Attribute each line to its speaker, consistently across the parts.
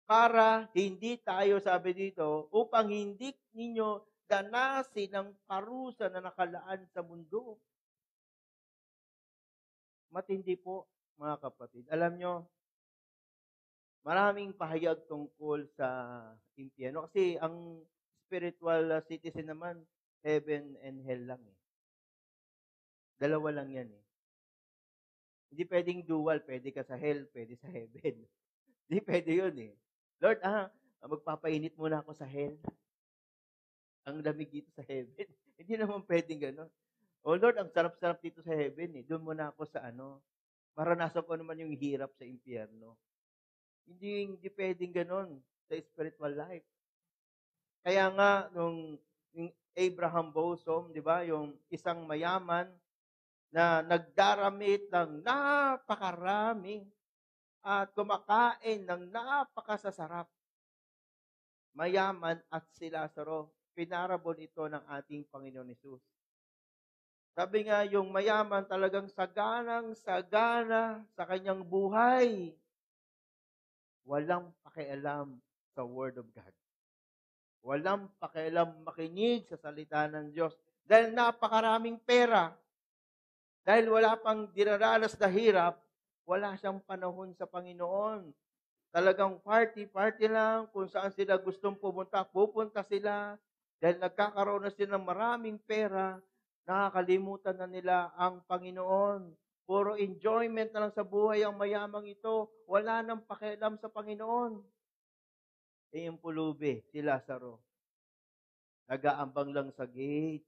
Speaker 1: para hindi tayo, sabi dito, upang hindi ninyo danasin ang parusa na nakalaan sa mundo. Matindi po, mga kapatid. Alam nyo, maraming pahayag tungkol sa impyerno. Kasi ang spiritual citizen naman, heaven and hell lang eh. Dalawa lang yan eh. Hindi pwedeng dual, pwede ka sa hell, pwede sa heaven. Hindi pwede yun eh. Lord, magpapainit muna ako sa hell. Ang lamig dito sa heaven. Hindi naman pwedeng gano'n. Oh Lord, ang sarap-sarap dito sa heaven eh. Doon muna ako sa maranasan ko naman yung hirap sa impyerno. Hindi pwedeng gano'n sa spiritual life. Kaya nga, yung Abraham bosom, di ba, yung isang mayaman na nagdaramit ng napakarami at kumakain ng napakasasarap. Mayaman at si Lazaro, pinarabol ito ng ating Panginoon Hesus. Sabi nga, yung mayaman talagang saganang-sagana sa kanyang buhay. Walang pakialam sa Word of God. Walang pakialam makinig sa salita ng Diyos. Dahil napakaraming pera. Dahil wala pang dinaranas na hirap, wala siyang panahon sa Panginoon. Talagang party lang. Kung saan sila gustong pupunta sila. Dahil nagkakaroon na sila ng maraming pera, nakakalimutan na nila ang Panginoon. Puro enjoyment na lang sa buhay ang mayamang ito. Wala nang pakialam sa Panginoon. Yung pulubi, si Lazaro. Nag-aambang lang sa gate.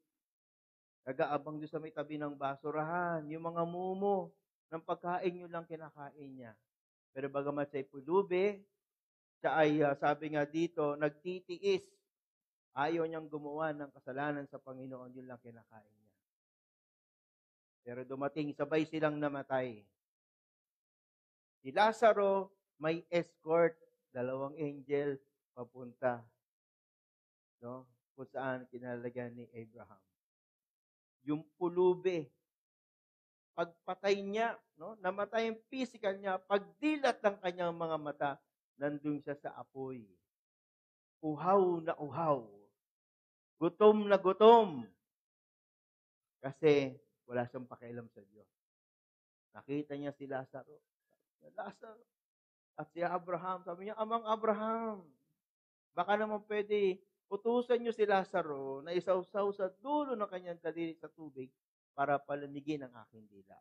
Speaker 1: Nag-aabang doon sa may tabi ng basurahan. Yung mga mumo ng pagkain nyo lang kinakain niya. Pero bagamat siya'y pulubi, siya ay, sabi nga dito, nagtitiis. Ayaw niyang gumawa ng kasalanan sa Panginoon, yun lang kinakain niya. Pero dumating, sabay silang namatay. Si Lazaro, may escort, 2 angel, papunta. No? Kung saan kinalagyan ni Abraham. Yung pulubi, pagpatay niya, no? Namatay ang physical niya, pagdilat ng kanyang mga mata, nandun siya sa apoy. Uhaw na uhaw. Gutom na gutom. Kasi wala siyang pakialam sa Diyos. Nakita niya si Lazaro. At si Abraham, sabi niya, Amang Abraham, baka naman pwede utusan niyo si Lazaro na isawsaw sa dulo ng kanyang daliri sa tubig para palamigin ang aking dila.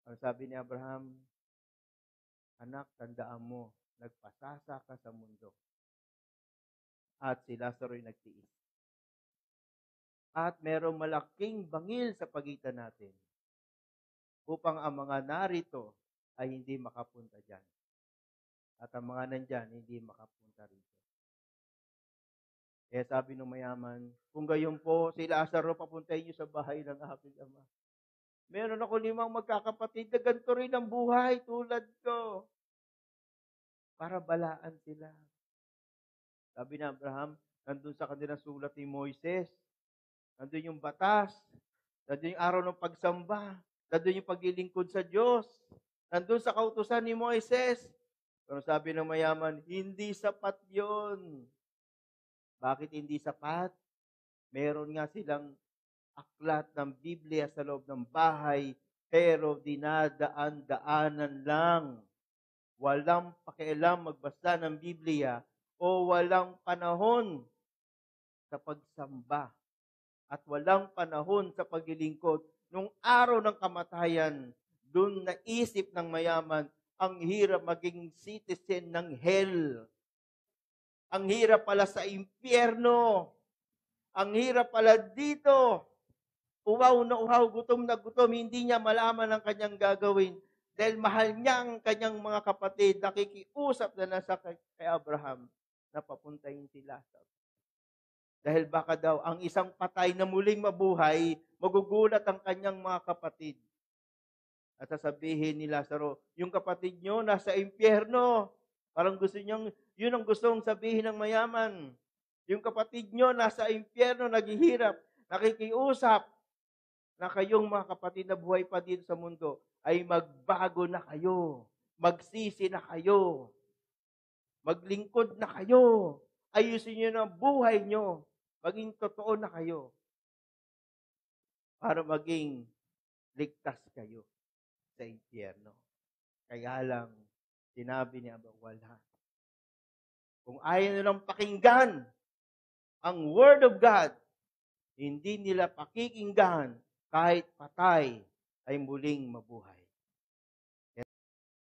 Speaker 1: Ang sabi ni Abraham, anak, tandaan mo, nagpasasa ka sa mundo. At si Lazaro ay nagtiis. At merong malaking bangil sa pagitan natin upang ang mga narito ay hindi makapunta dyan. At ang mga nandyan, hindi makapunta rito. Kaya sabi ng mayaman, kung gayon po, si Lazaro, papuntahin niyo sa bahay ng aking ama. Meron ako 5 magkakapatid na ganito rin ang buhay tulad ko. Para balaan sila. Sabi ni Abraham, nandun sa kanilang sulat ni Moises, nandun yung batas, nandun yung araw ng pagsamba, nandun yung paglilingkod sa Diyos, nandun sa kautusan ni Moises. Pero sabi ng mayaman, hindi sapat yon. Bakit hindi sapat? Meron nga silang aklat ng Biblia sa loob ng bahay, pero dinadaan-daanan lang. Walang pakialam magbasa ng Biblia o walang panahon sa pagsamba at walang panahon sa paglilingkod. Nung araw ng kamatayan, doon naisip ng mayaman, ang hirap maging citizen ng hell. Ang hirap pala sa impyerno. Ang hirap pala dito. Uhaw na uhaw, gutom na gutom, hindi niya malaman ang kanyang gagawin. Dahil mahal niya ang kanyang mga kapatid, nakikiusap na nasa kay Abraham na papuntahin si Lazaro. Dahil baka daw, ang isang patay na muling mabuhay, magugulat ang kanyang mga kapatid. At sasabihin ni Lazaro, yung kapatid nyo nasa impyerno. Parang gusto niyang, yun ang gustong sabihin ng mayaman. Yung kapatid nyo nasa impyerno, naghihirap, nakikiusap, na kayong mga kapatid na buhay pa dito sa mundo, ay magbago na kayo. Magsisi na kayo. Maglingkod na kayo. Ayusin niyo na ang buhay niyo. Maging totoo na kayo. Para maging ligtas kayo sa impyerno. Kaya lang, sinabi ni Abba, wala. Kung ayaw nilang pakinggan ang Word of God, hindi nila pakikinggan kahit patay ay muling mabuhay.